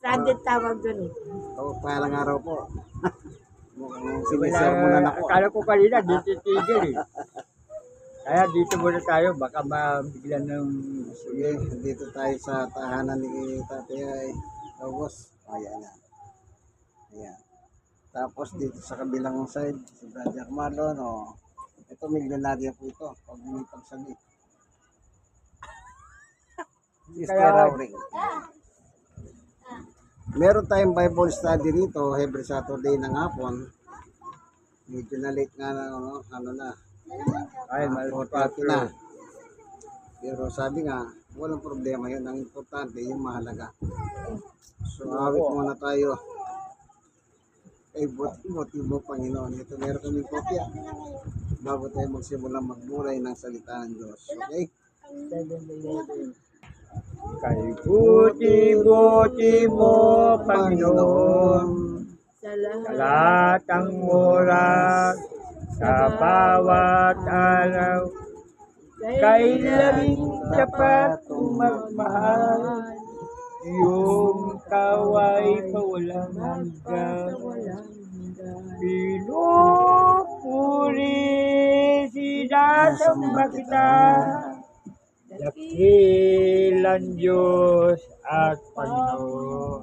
Stranded tawag doon eh. Palang araw po. Mukhang sinisermonan ako. Akala ko kanina di titigil eh. Kaya dito muna tayo, baka mabiglan ng... Sige, dito tayo sa tahanan ni Tatay August. Ayan na. Ayan. Tapos dito sa kabilang side, si Brother Marlon. Oh. Ito, milyonarya po ito. Pag may pagsabi. Sister Rowring. Meron tayong Bible study rito every Saturday ng hapon. Medyo na late nga na, ano na. Ay, 4:30 na. Pero sabi nga, walang problema yun. Ang importante, yung mahalaga. So, awit muna tayo. Ay, buti mo, Panginoon. Ito, meron kaming kopya. Bago tayo magsimula magbulay ng salita ng Diyos. Okay? Kay buti-buti mo, Panginoon, Sa sa lahat. lahat ng oras, sa bawat araw, kay laging tapat kong magmahal, yung kaway pa walang hanggan. Pinupuri, sinasamba kita, dakilang Diyos at Panginoon.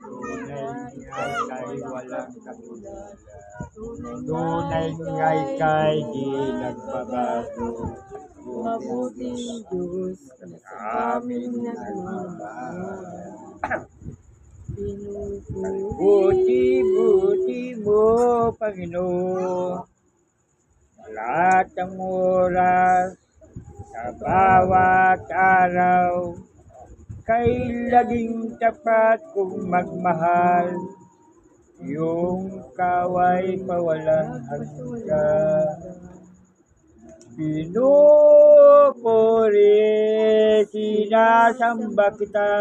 Tunay ngay kay walang katulad. Tunay ngay kay di nagbabago. Mabuting Diyos sa amin nagmamahal. Pinupuri. Buti-buti mo, Panginoon, sa lahat ng oras, sa bawat araw, kay laging tapat kong magmahal, yung kaway pa walang hanggan. Pinupuri, sinasamba kita,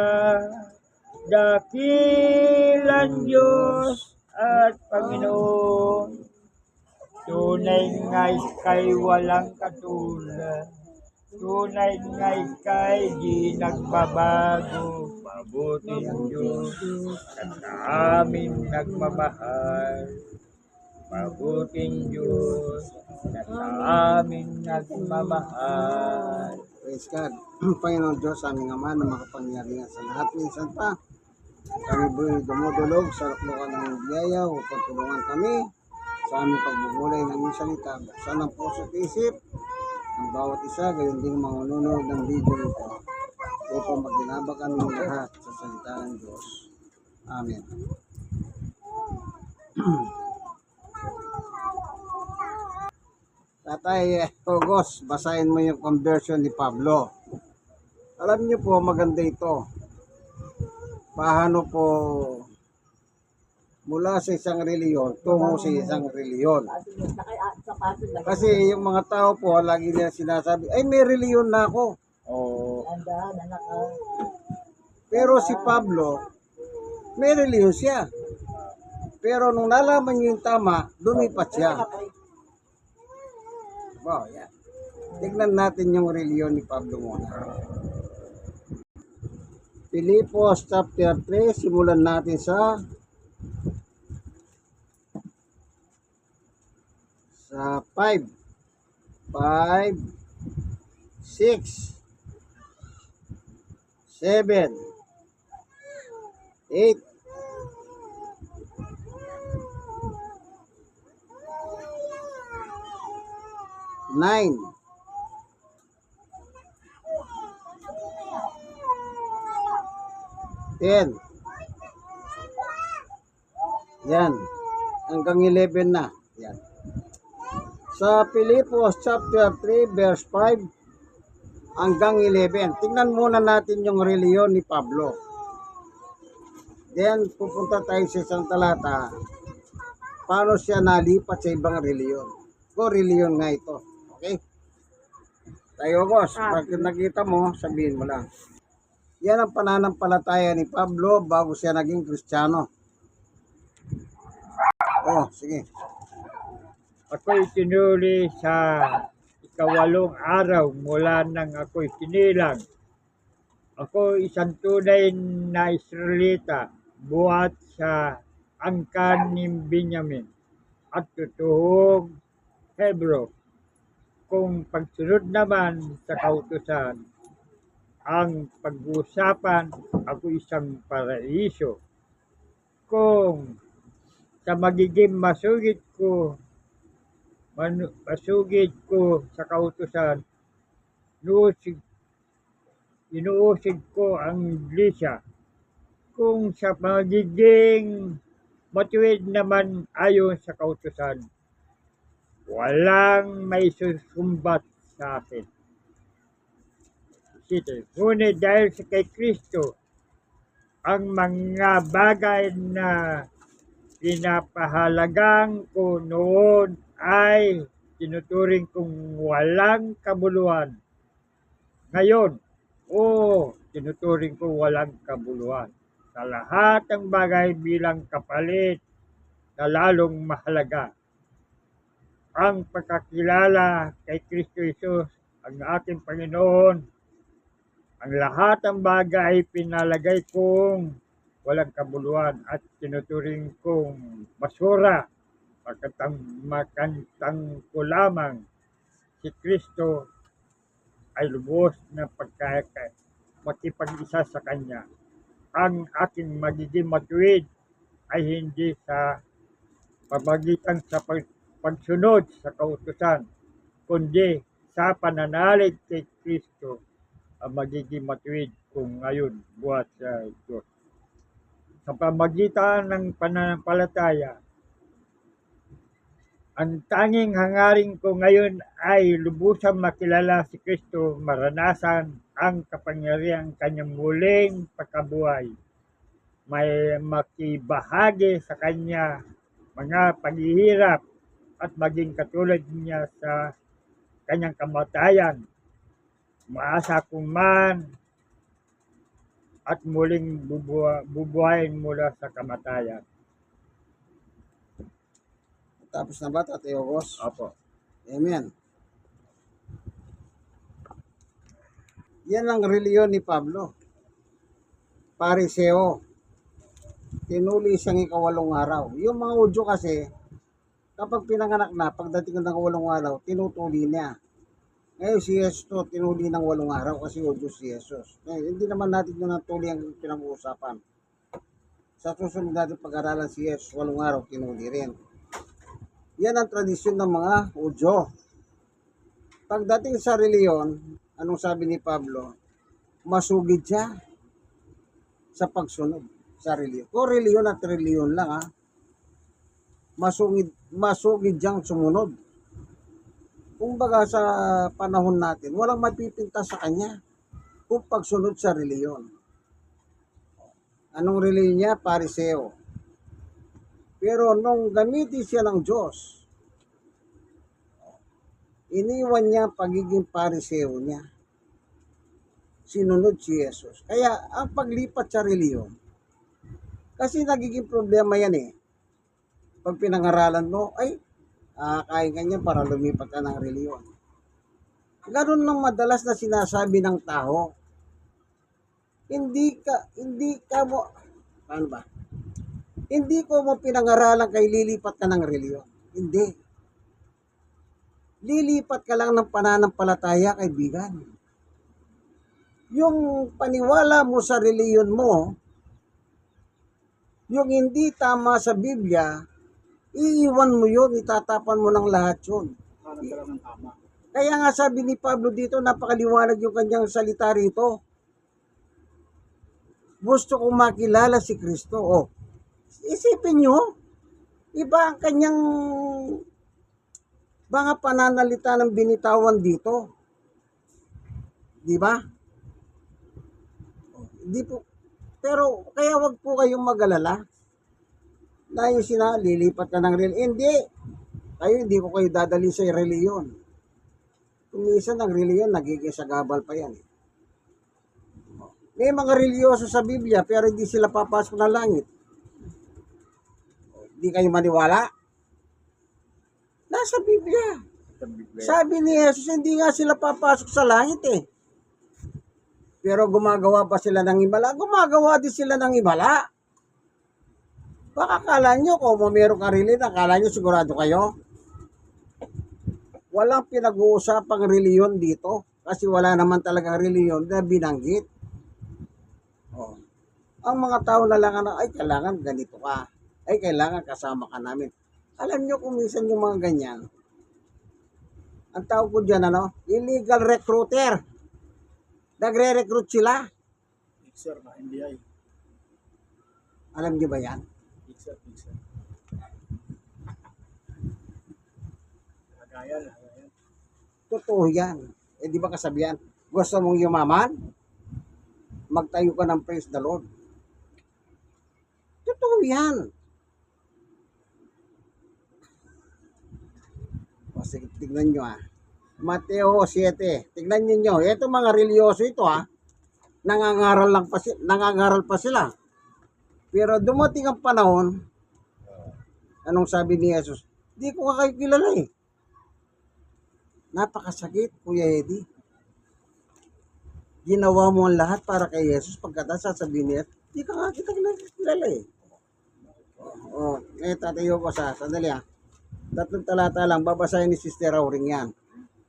dakilang Diyos at Panginoon. Tunay nga'y kay walang katulad. Tunay nga'y kay di nagbabago. Mabuting Diyos at sa amin nagmamahal. Mabuting Diyos at sa amin nagmamahal. Praise God. Panginoon Diyos, aming Ama na makapangyarihan sa lahat. Minsan pa, kami buhay dumudulog sa laklukan ng biyaya upang tulungan kami sa aming pagbubulay ng iyong salita. Buksan ang puso at isip ng bawat isa, gayon din mangununod ng video ito upang maglinabak kami lahat sa salita ng Diyos. Amen. Tatay August, basahin mo yung conversion ni Pablo. Alam niyo po, maganda ito. Paano po mula sa isang reliyon tungo sa isang reliyon. Kasi yung mga tao po, lagi nila sinasabi, ay may reliyon na ako. Oh, Pero si Pablo, may reliyon siya. Pero nung nalaman niyo yung tama, lumipat siya. Wow, yan. Tignan natin yung reliyon ni Pablo muna. Filipos chapter 3, simulan natin sa 5, 6, 7, 8, 9, 10. Yan. Hanggang 11 na. Yan. Sa Filipos chapter 3 verse 5 hanggang 11. Tingnan muna natin yung reliyon ni Pablo. Then pupunta tayo sa isang talata. Paano siya nalipat sa ibang reliyon? O reliyon nga ito. Okay? Tayo, boss. Pag nakita mo, sabihin mo lang. Yan ang pananampalataya ni Pablo bago siya naging Kristiyano. Oh, sige. ako'y tinuli sa 8 araw mula nang ako'y kinilang. Ako isang tunay na Israelita buhat sa angkan ni Benjamin at totoong Hebro. Kung pagsunod naman sa kautusan ang pag-uusapan, ako isang paraiso. Kung sa magiging masugid ko sa kautusan, nuusig, inuusig ko ang iglesia. Kung sa magiging matuwid naman ayon sa kautusan, walang may susumbat sa akin. Ngunit dahil sa kay Kristo, ang mga bagay na pinapahalagang ko noon ay tinuturing kong walang kabuluhan. Ngayon, tinuturing ko walang kabuluhan sa lahat ng bagay bilang kapalit na lalong mahalaga. Ang pagkakilala kay Kristo Jesus, ang ating Panginoon, ang lahat ng bagay ay pinalagay kong walang kabuluhan at tinuturing kong basura. Makantang ko lamang si Kristo ay lubos na makipag-isa sa Kanya. Ang aking magiging matuwid ay hindi sa pamagitan sa pagsunod sa kautusan, kundi sa pananalig kay Kristo ang magiging matuwid kung ngayon buhat sa Diyos. Sa pamagitan ng pananampalataya, ang tanging hangarin ko ngayon ay lubusang makilala si Kristo, maranasan ang kapangyarihang kanyang muling pagkabuhay, may makibahagi sa kanya mga paghihirap at maging katulad niya sa kanyang kamatayan. Maasa kung man at muling bubuhayin mula sa kamatayan. Tapos na ba, Tatay August? Opo. Amen. Yan ang reliyon ni Pablo. Pariseo. Tinuli siyang ikawalong araw. Yung mga Udyo kasi, kapag pinanganak na, pagdating ng 8 araw, tinutuli niya. Ngayon si Jesus to, tinuli ng 8 araw kasi Udyo si Jesus. Ngayon, hindi naman natin yung natuli ang pinag-uusapan. Sa susunod natin pag-aralan si Jesus, 8 araw, tinuli rin. Yan ang tradisyon ng mga Udyo. Pagdating sa reliyon, anong sabi ni Pablo? Masugid siya sa pagsunod sa reliyon. Kung reliyon at reliyon lang masugid siyang sumunod. Kung baga sa panahon natin, walang mapipinta sa kanya kung pagsunod sa reliyon. Anong reliyon niya? Pariseo. Pero nung gamitin siya ng Diyos, iniwan niya pagiging pariseo niya. Sinunod si Jesus. Kaya ang paglipat sa reliyon, kasi nagiging problema yan Pag pinangaralan mo, kaya ganyan para lumipat ka ng reliyon. Ganun lang madalas na sinasabi ng tao. Hindi ko mo pinangaralan kay lilipat ka ng reliyon. Hindi. Lilipat ka lang ng pananampalataya, kaibigan. Yung paniwala mo sa reliyon mo, yung hindi tama sa Biblia, iiwan mo yun, itatapan mo ng lahat yun. Kaya nga sabi ni Pablo dito, napakaliwanag yung kanyang salita rito. Gusto kong makilala si Kristo. Isipin nyo, iba ang kanyang mga pananalita ng binitawan dito. Di ba? Pero kaya wag po kayong mag-alala na yung lilipat ka ng reliyon. Hindi ko kayo dadali sa reliyon. Minsan ang reliyon, nagiging sagabal pa yan. May mga religyoso sa Biblia pero hindi sila papasok ng langit. Hindi kayo maniwala? Nasa Biblia. Sabi ni Jesus, hindi nga sila papasok sa langit Pero gumagawa pa sila ng himala? Gumagawa din sila ng himala. Baka akala nyo kung meron kang reliyon, akala nyo sigurado kayo? Walang pinag-uusapang reliyon dito. Kasi wala naman talagang reliyon na binanggit. Oh. Ang mga tao na lang ay kailangan ganito ka. Ay kailangan kasama ka namin. Alam nyo kung minsan yung mga ganyan, ang tawag ko dyan, illegal recruiter. Nagre-recruit sila. Mixer na NBI. Alam nyo ba yan? Mixer. Lagayan. Totoo yan. Eh di ba kasabihan? Gusto mong yumaman? Magtayo ka ng praise the Lord. Totoo yan. O sige, tignan nyo Mateo 7. Tignan nyo. Ito mga religyoso ito Nangangaral pa sila. Pero dumating ang panahon, anong sabi ni Jesus? Di ko kayo kilala eh. Napakasakit, Kuya Eddie. Ginawa mo ang lahat para kay Jesus. Pagkatapos sasabihin niya, di ka nga kita kilala eh. Tatayo ko sandali Tatlong talata lang, babasahin ni Sister Auring yan.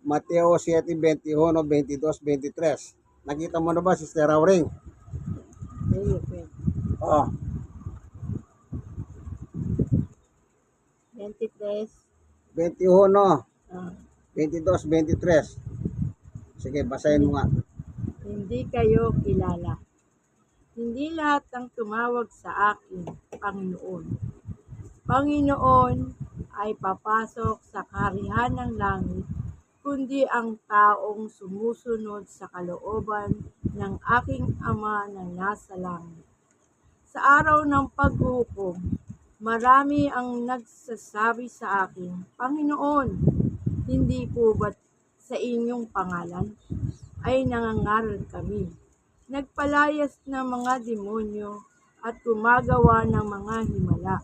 Mateo 7, 21, 22, 23. Nakita mo na ba, Sister Auring? Okay. 23. 21, Ah, 22, 23. Sige, basahin mo nga. hindi kayo kilala. Hindi lahat ng tumawag sa akin, Panginoon. Panginoon ay papasok sa kaharian ng langit, kundi ang taong sumusunod sa kalooban ng aking Ama na nasa langit. Sa araw ng paghukom, marami ang nagsasabi sa akin, Panginoon, hindi po ba sa inyong pangalan ay nangangaral kami? Nagpalayas ng mga demonyo at gumagawa ng mga himala.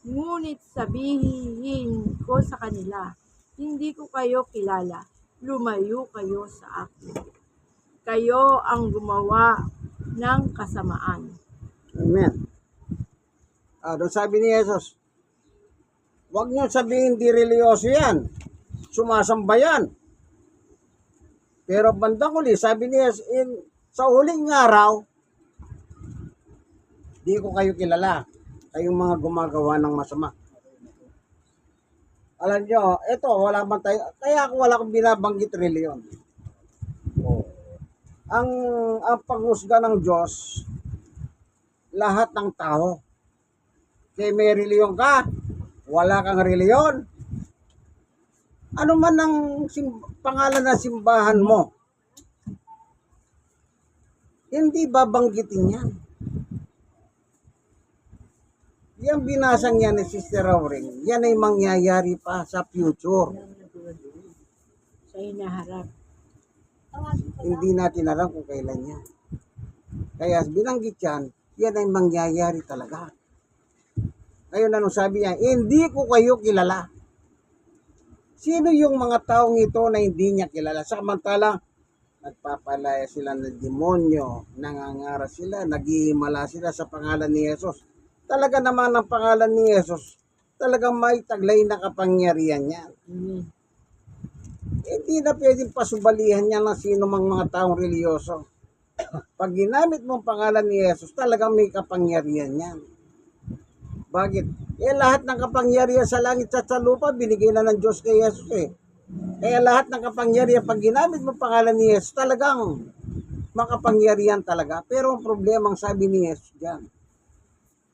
Ngunit sabihin ko sa kanila, hindi ko kayo kilala, lumayo kayo sa akin. Kayo ang gumawa ng kasamaan. Amen. Doon sabi ni Jesus, huwag niyo sabihin di religyoso yan. Sumasamba yan. Pero bandang huli, sabi ni Jesus, sa huling araw, di ko kayo kilala. Kayong mga gumagawa ng masama. Alam nyo, ito, wala man tayo, kaya ako wala akong binabanggit reliyon. Ang paghusga ng Diyos, lahat ng tao. Kaya may reliyon ka, wala kang reliyon. Ano man ang pangalan ng simbahan mo, hindi babanggitin yan. Yung binasang yan ni Sister Auring, yan ay mangyayari pa sa future. Sa hinaharap. Hindi natin alam kung kailan yan. Kaya binanggit yan, yan ay mangyayari talaga. Ngayon anong sabi niya? Hindi ko kayo kilala. Sino yung mga taong ito na hindi niya kilala? Samantalang nagpapalaya sila ng demonyo, nangangara sila, naghihimala sila sa pangalan ni Jesus. Talaga naman ang pangalan ni Jesus, talagang may taglay na kapangyarihan niya. Amen. Hindi na pwedeng pasubalihan niya ng sino mang mga taong religyoso. Pag ginamit mo ang pangalan ni Jesus, talagang may kapangyarihan yan. Bakit? Lahat ng kapangyarihan sa langit at sa lupa, binigay na ng Diyos kay Jesus Kaya lahat ng kapangyarihan, pag ginamit mo ang pangalan ni Jesus, talagang makapangyarihan talaga. Pero ang problema, ang sabi ni Jesus dyan,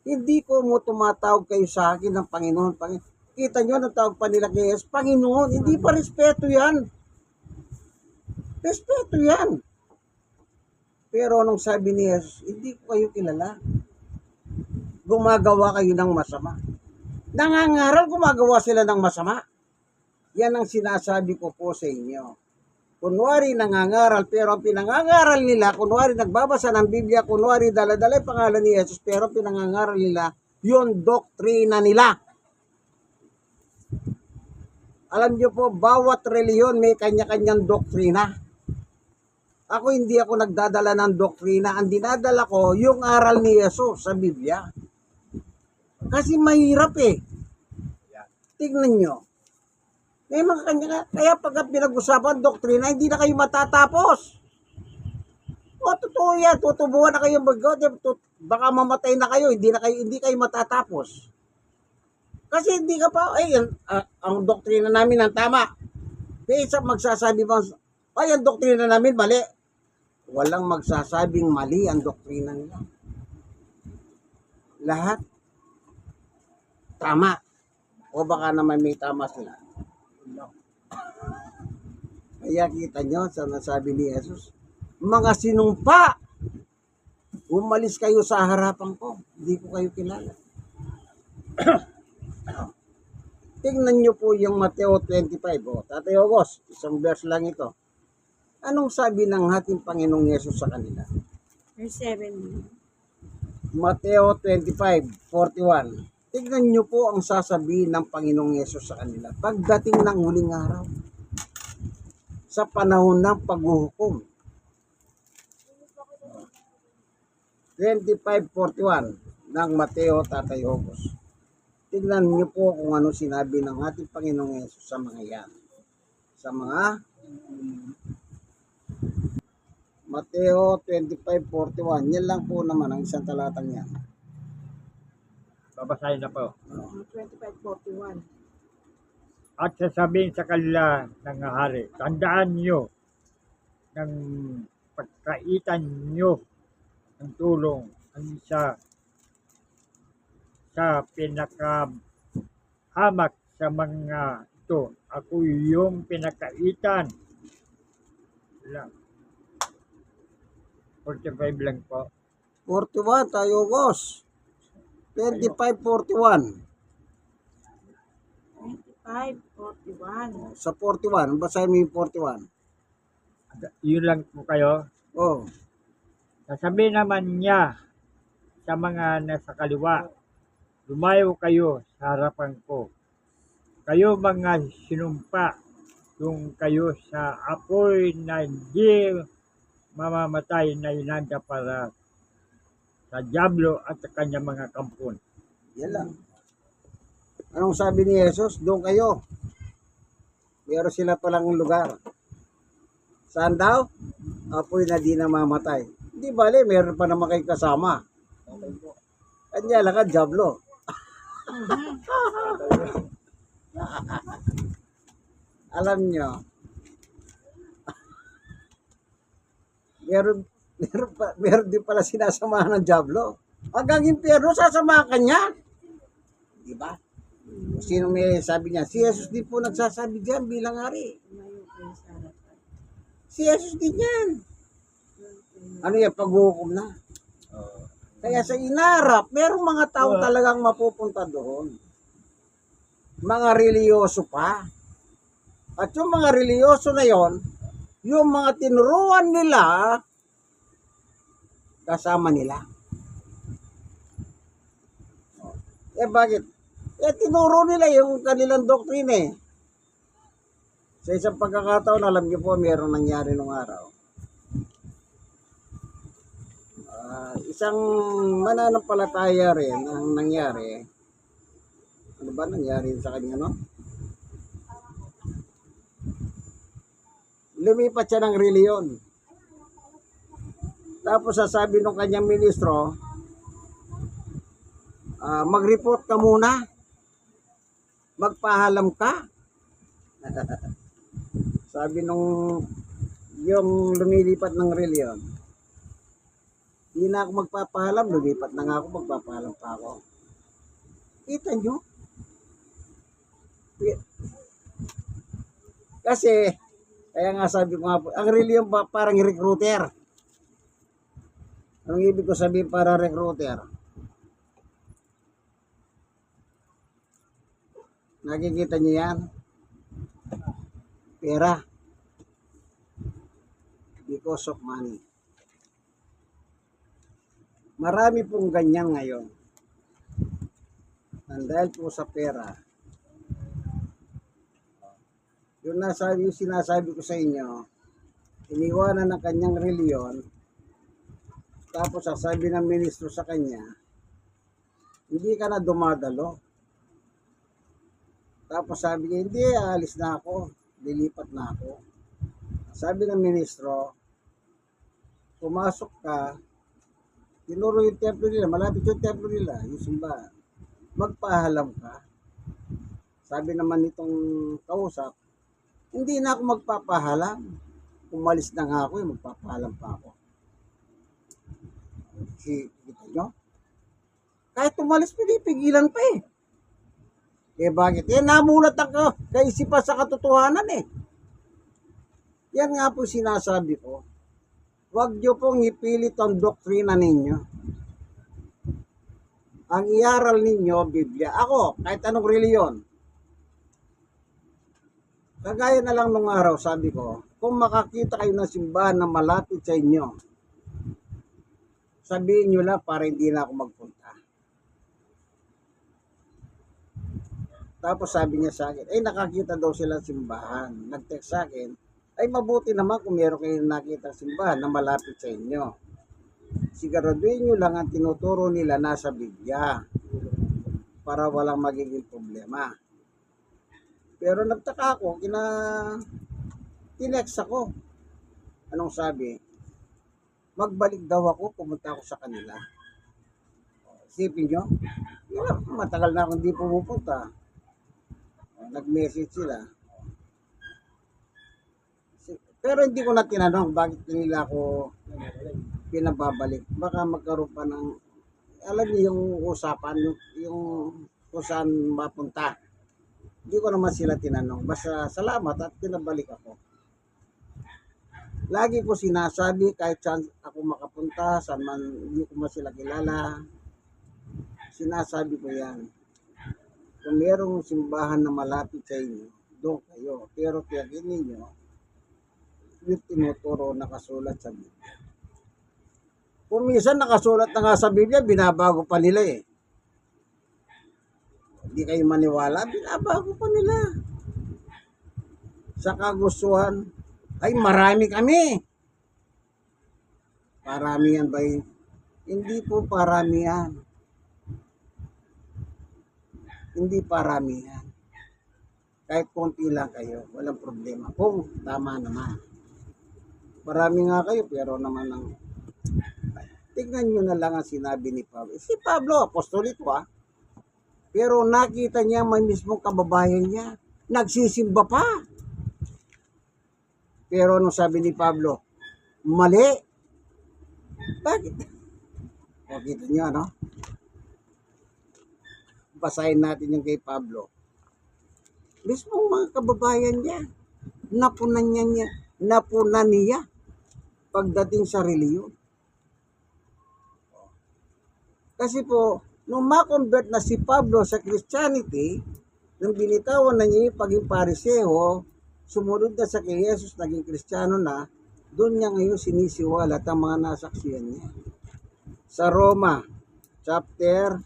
hindi ko mo tumatawag kayo sa akin ng Panginoon. Kita nyo, natawag pa nila kay Jesus, Panginoon, hindi pa respeto yan. Respeto yan. Pero nung sabi ni Jesus, hindi ko kayo kilala. Gumagawa kayo ng masama. Nangangaral, gumagawa sila ng masama. Yan ang sinasabi ko po sa inyo. Kunwari nangangaral, pero ang pinangangaral nila, kunwari nagbabasa ng Biblia, kunwari dala-dala yung pangalan ni Jesus, pero pinangangaral nila, yun doktrina nila. Alam niyo po, bawat reliyon may kanya-kanyang doktrina. Ako hindi ako nagdadala ng doktrina. Ang dinadala ko, yung aral ni Jesus sa Biblia. Kasi mahirap eh. Tignan nyo. May mga kanya, kaya pagka pinag-usapan doktrina, hindi na kayo matatapos. O, totoo yan. Tutubuhan na kayo baka mamatay na kayo. Hindi kayo matatapos. Kasi hindi ka pa, ang doktrina namin ang tama. Kaya isa magsasabi mo, ay, ang doktrina namin mali. Walang magsasabing mali ang doktrina nila. Lahat tama. O baka naman may tama sila. Kaya kita nyo sa nasabi ni Jesus, mga sinumpa, umalis kayo sa harapan ko. Hindi ko kayo kilala. Tingnan nyo po yung Mateo 25. O, Tatay August, isang verse lang ito. Anong sabi ng ating Panginoong Yesus sa kanila? Verse 7. Mateo 25:41. Tignan nyo po ang sasabihin ng Panginoong Yesus sa kanila. Pagdating ng huling araw, sa panahon ng paghuhukom. 25:41 ng Mateo, Tatay August. Tignan niyo po kung ano sinabi ng ating Panginoong Yesus sa mga yan. Sa mga Mateo 25:41. Yan lang po naman ang isang talatang yan. Babasahin na po. 25:41. At sasabihin sa kanila ng hari, tandaan nyo ng pagkaitan nyo ng tulong ang isa sa pinakahamak sa mga ito. Ako yung pinakaitan. Lang. 45 lang po. 41 tayo, boss. 25:41. 25:41. Sa 41, basahin mo yung 41. Yun lang po kayo. Oh, Sasabihin naman niya sa mga nasa kaliwa, lumayo kayo sa harapan ko. Kayo mga sinumpa, yung kayo sa apoy na di mamamatay na inanda para sa Diablo at sa kanyang mga kampon. yan lang. Anong sabi ni Jesus? Doon kayo. Meron sila palang lugar. Saan daw? Apoy na di namamatay. Hindi bale, meron pa naman kayo kasama. Kanya lang ka, Diablo. Alam nyo, meron din pala sinasamahan ng Diablo. Hanggang impyerno, sasamahan ka niya. Di ba? Sino may sabi niya? Si Jesus din po nagsasabi diyan bilang hari. Lumayo kayo sa harapan. Si Jesus din yan. Ano yan? Paghuhukom na. Kaya sa inarap, merong mga tao talagang mapupunta doon. Mga reliyoso pa. At yung mga reliyoso na yon, yung mga tinuruan nila, kasama nila. Bakit? Tinuro nila yung kanilang doktrina eh. Sa isang pagkakataon, alam niyo po, mayroong nangyari nung araw. Isang mananampalataya rin ang nangyari. Ano ba nangyari sa kanya, no? Lumipat siya ng reliyon. Tapos sasabi ng kanyang ministro, mag-report ka muna. Magpahalam ka. Sabi nung yung lumilipat ng reliyon, di na ako magpapahalam, lumipat na nga ako, magpapahalam pa ako. Kita nyo? Kasi, kaya nga sabi ko nga po, ang reliyon parang recruiter. Anong ibig ko sabihin para recruiter? Nakikita niyo yan? Pera. Because of money. Marami pong ganyan ngayon. And dahil po sa pera, yung sinasabi ko sa inyo, iniwanan ng kanyang reliyon, tapos sasabi ng ministro sa kanya, hindi ka na dumadalo. Tapos sabi niya, hindi, aalis na ako, lilipat na ako. Sabi ng ministro, pumasok ka, tinuro yung templo nila, malapit yung templo nila, yung simbahan. Magpaalam ka. Sabi naman nitong kausap, hindi na ako magpapahalam. Umalis na nga ako, magpapahalam pa ako. Kita nyo? Kahit umalis, pinipigilan pa eh. Eh bakit? Namulat ang kaisipan sa katotohanan eh. Yan nga po sinasabi ko. Huwag nyo pong ipilit ang doktrina ninyo. Ang iaral ninyo, Biblia. Ako, kahit anong reliyon. Kagaya na lang nung araw, sabi ko, kung makakita kayo ng simbahan na malapit sa inyo, sabihin nyo lang para hindi na ako magpunta. Tapos sabi niya sa akin, nakakita daw sila simbahan. Nag-text sa akin, mabuti naman kung meron kayo nakita simbahan na malapit sa inyo. Siguraduhin nyo lang ang tinuturo nila nasa Biblia para walang magiging problema. Pero nagtaka ako, tinext ako. Anong sabi? Magbalik daw ako, pumunta ako sa kanila. Isipin nyo, matagal na akong di pumupunta. Nag-message sila. Pero hindi ko na tinanong bakit nila ako pinababalik. Baka magkaroon pa ng, alam niyo yung usapan, yung kung saan mapunta. Hindi ko naman sila tinanong. Basta salamat at pinabalik ako. Lagi ko sinasabi kahit saan ako makapunta, saan man hindi ko man sila kilala. Sinasabi ko yan. Kung merong simbahan na malapit sa inyo, doon kayo. Pero tiyakin ninyo, yung tinuturo nakasulat sa Biblia. Kung minsan nakasulat na nga sa Biblia, binabago pa nila eh. Hindi kayo maniwala, binabago pa nila. Sa kagustuhan, marami kami. Paramihan ba yun? Hindi po paramihan. Hindi paramihan. Kahit konti lang kayo, walang problema. Kung tama naman. Marami nga kayo, pero naman ang... Tignan nyo na lang ang sinabi ni Pablo. Si Pablo, apostol ito Pero nakita niya may mismong kababayan niya. Nagsisimba pa. Pero anong sabi ni Pablo? Mali. Bakit? O, kita niyo, no? Basahin natin yung kay Pablo. Mismong mga kababayan niya. Napunan niya pagdating sa reliyon. Kasi po, nung ma-convert na si Pablo sa Christianity, nung binitawan na niya yung paging Pariseo, sumunod na sa kay Jesus, naging Kristiyano na, doon niya ngayon sinisiwalat ang mga nasaksiyan niya. Sa Roma, chapter,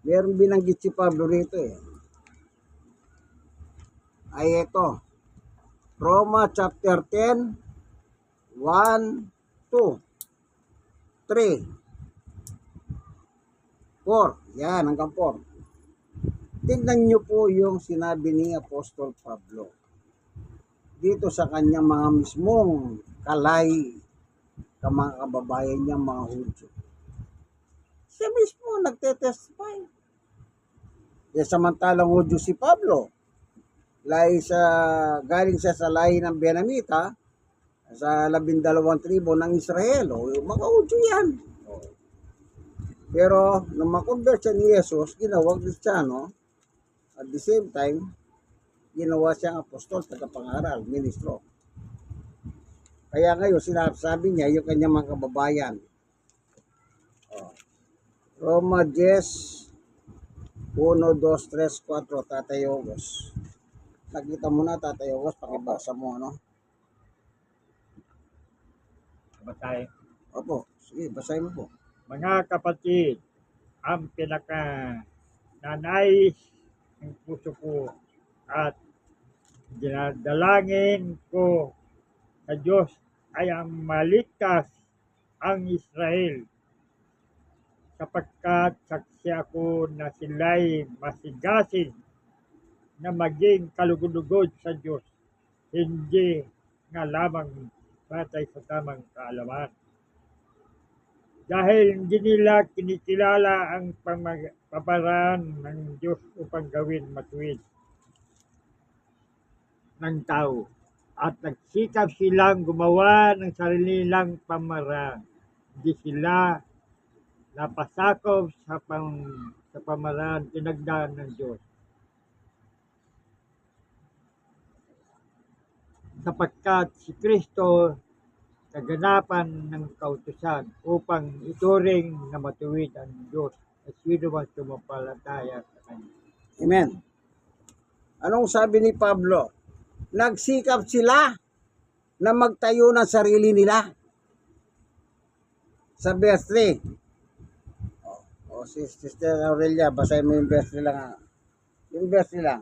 meron binanggit si Pablo rito ay ito. Roma chapter 10, 1, 2, 3, 4. Yan, hanggang 4. Tingnan nyo po yung sinabi ni Apostol Pablo. Dito sa kanyang mga mismong kalay, mga kababayan niya, mga Hudyo. Siya mismo nagtetestify. Samantalang Hudyo si Pablo, galing siya sa lahi ng Benamita, sa 12 tribo ng Israel. Yung mga Hudyo yan. Pero nung makonvert siya ni Jesus, ginawang Kristiyano, at the same time, ginawa siyang apostol, tagapangaral, ministro. Kaya ngayon, sinasabi niya yung kanyang mga kababayan. Roma 10, 1, 2, 3, 4, Tatay Ogos. Nakita mo na, Tatay Ogos, pakibasa mo, ano? Basahin. Opo, sige, basahin mo po. Mga kapatid, ang nanais ng puso ko at dinadalangin ko sa Diyos ay ang maligtas ang Israel, sapagkat saksi ako na sila'y masigasig na maging kalugod-lugod sa Diyos, hindi nga lamang batay sa tamang kaalaman. Dahil hindi nila kinikilala ang pamaraan ng Diyos upang gawin matuwid ng tao, at nagsikap silang gumawa ng sarili nilang pamaraan. Hindi sila napasakop sa pamaraan tinagdaan ng Diyos. Sapagkat si Kristo kaganapan ng kautusan upang ituring na matuwid ang Diyos at sino man sumampalataya sa Kanya. Amen. Anong sabi ni Pablo? Nagsikap sila na magtayo ng sarili nila. Sa verse 3. O si Sister Aurelia, basahin mo yung verse nila. Yung verse nila.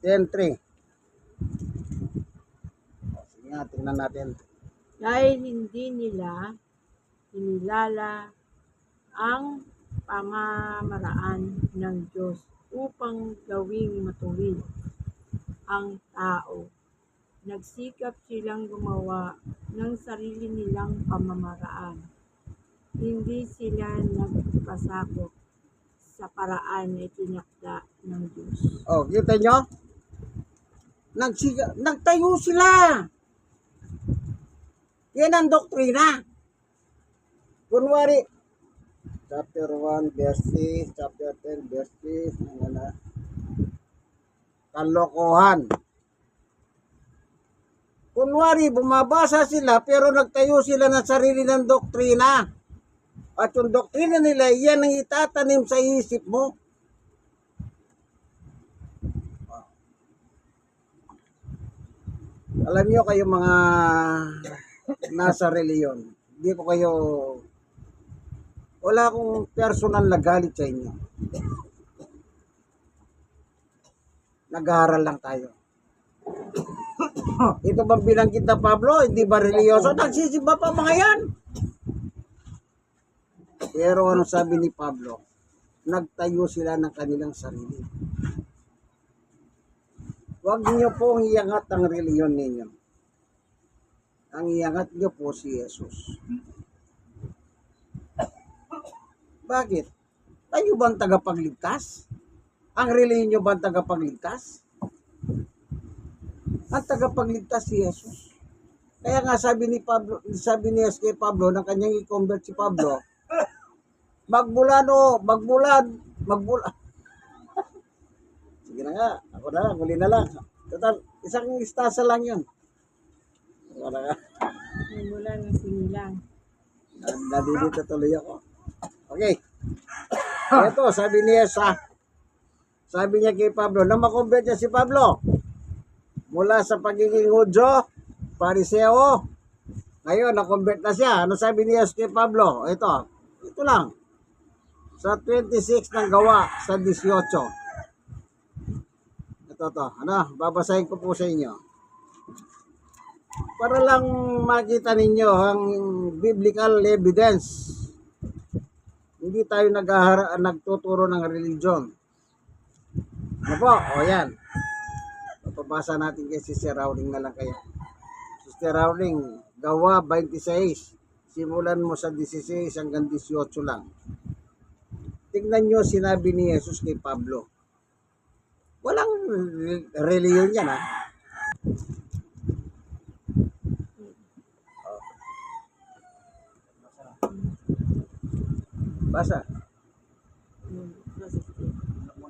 10:3. Sige nga, tingnan natin. Dahil hindi nila kinilala ang pamamaraan ng Diyos upang gawing matuwid ang tao. Nagsikap silang gumawa ng sarili nilang pamamaraan. Hindi sila nagpasakop sa paraan na itinakda ng Diyos. O, kita nyo? Nagtayo sila. Yan ang doktrina. Kunwari, chapter 1, verse 6, chapter 10, verse 6, kalokohan. Kunwari, bumabasa sila pero nagtayo sila ng sarili ng doktrina. At yung doktrina nila, yan ang itatanim sa isip mo. Alam nyo kayo mga nasa reliyon, hindi ko kayo, wala akong personal na galit sa inyo. Nag-aaral lang tayo. Ito bang binanggit na Pablo, hindi ba religyoso? Nagsisimba pa mga yan. Pero ano sabi ni Pablo? Nagtayo sila ng kanilang sarili. Huwag niyo pong iangat ang reliyon ninyo. Ang iangat niyo po si Jesus. Bakit? Tayo ba ang tagapagligtas? Ang reliyon niyo ba ang tagapagligtas? Ang tagapagligtas si Jesus. Kaya nga sabi ni SK Pablo, na kanyang i-convert si Pablo, magbulan. Sige na nga, ako na lang, huli na lang. Total, isang istasa lang yun. Wala ka. Mula ng sinilang. Nadilito tuloy ako. Okay. Ito, sabi niya sabi niya kay Pablo, na makonvert niya si Pablo mula sa pagiging Hudyo, Pariseo. Ngayon, na-convert na siya. Ano sabi niya kay Pablo? Ito lang. Sa 26 ng Gawa, sa 18. Ito. Babasahin ko po sa inyo. Para lang makita ninyo ang biblical evidence. Hindi tayo nagtuturo ng religion. Ano po? O yan. Papabasa natin kay Sister Rowling na lang kayo. Sister Rowling, Gawa 26. Simulan mo sa 16 hanggang 18 lang. Tignan nyo sinabi ni Jesus kay Pablo. Walang reliyon yan, ha? Basa.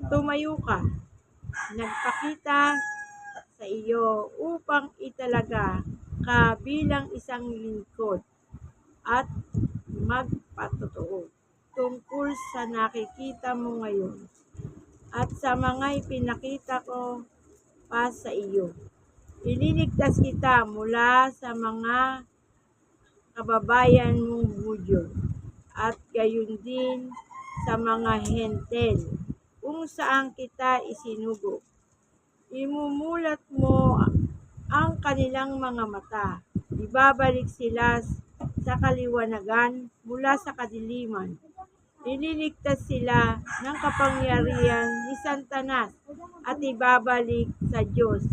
Tumayo ka, nagpakita sa iyo upang italaga ka bilang isang lingkod at magpatotoo tungkol sa nakikita mo ngayon at sa mga ipinakita ko pa sa iyo. Ililigtas kita mula sa mga kababayan mong Hudyo at gayon din sa mga hentel kung saan kita isinugo. Imumulat mo ang kanilang mga mata. Ibabalik sila sa kaliwanagan mula sa kadiliman. Ililigtas sila ng kapangyarihan ni Satanas at ibabalik sa Diyos.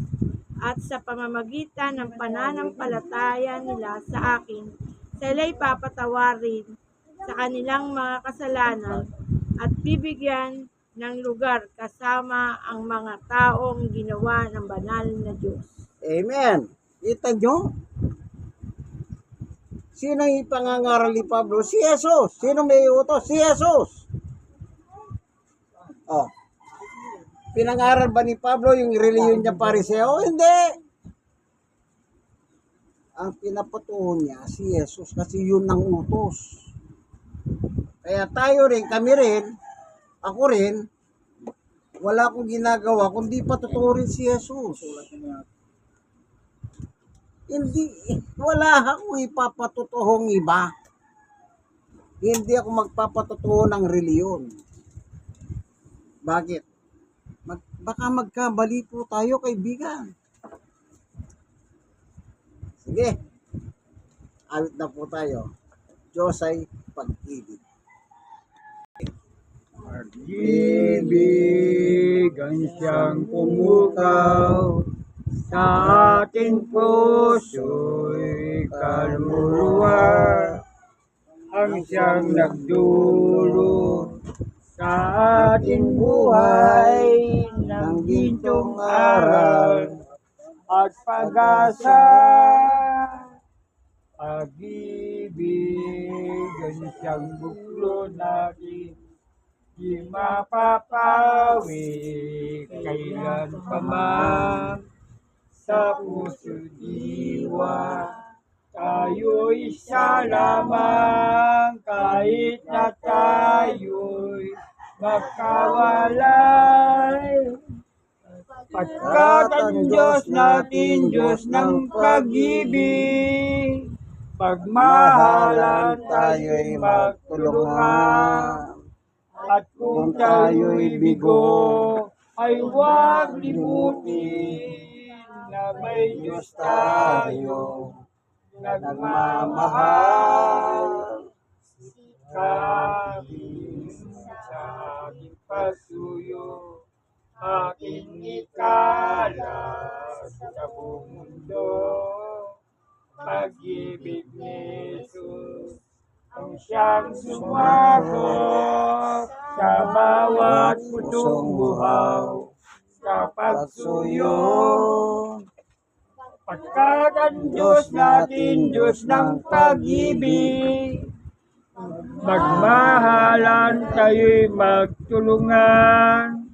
At sa pamamagitan ng pananampalataya nila sa akin, sila'y papatawarin sa kanilang mga kasalanan at bibigyan ng lugar kasama ang mga taong ginawa ng banal na Diyos. Amen. Kita nyo? Sino ang ipangangaral ni Pablo? Si Jesus. Sino may utos? Si Jesus. Oh. Pinangaral ba ni Pablo yung reliyon niya Pariseo? Hindi. Ang pinapatuon niya si Jesus kasi yun ang utos. Kaya tayo rin, kami rin, ako rin, wala akong ginagawa kundi patuturin si Jesus. Hindi, wala akong ipapatutuhong iba. Hindi ako magpapatutuho ng reliyon. Bakit? Baka magkamali po tayo, kaibigan. Sige, awit na po tayo. Diyos ay pag-ibig. Pag-ibig ang siyang pumukaw sa ating puso'y kaluluwa, ang siyang nagdulot sa ating buhay ng gintong aral at pag-asa. Pag-ibig ang siyang buklo natin, di mapapawi kailan pa man sa puso diwa. Tayo'y isa lamang kahit na tayo'y magkawalay. Pagkat ang Diyos natin, Diyos ng pag-ibig, pagmahalan tayo'y magtulungan. At kung tayo'y bigo, ay huwag limutin na may Diyos tayo nagmamahal. Kami sa aking pasuyo, aking ikalat sa buong mundo. Pag-ibig ni Jesus ang siyang sumagot sa bawat pusong buhaw sa pagsuyo. Pagkat ang Diyos natin, Diyos ng pag-ibig, magmahalan tayo'y magtulungan.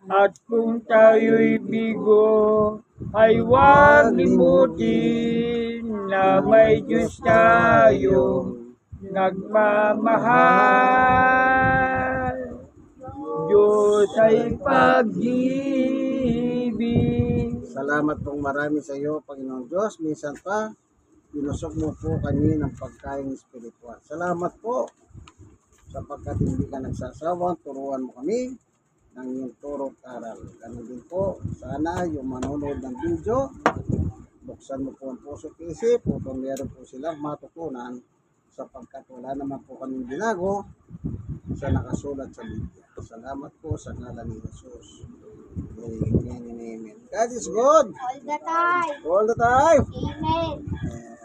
At kung tayo'y bigo, ay huwag limutin na may Diyos tayong nagmamahal. Diyos ay pag-ibig. Salamat pong marami sa iyo, Panginoon Diyos. Minsan pa, pinusok mo po kami ng pagkain espiritual. Salamat po sapagkat hindi ka nagsasawang turuan mo kami ng iyong turo at aral. Ganun din po, sana yung manonood ng video, buksan mo po ang puso at isip upang meron po silang matutunan sapagkat wala naman po kaming binago sa nakasulat sa Biblia. Salamat po sa ngalan ni Jesus. Amen and amen. God is good. All the time. All the time. Amen. Amen.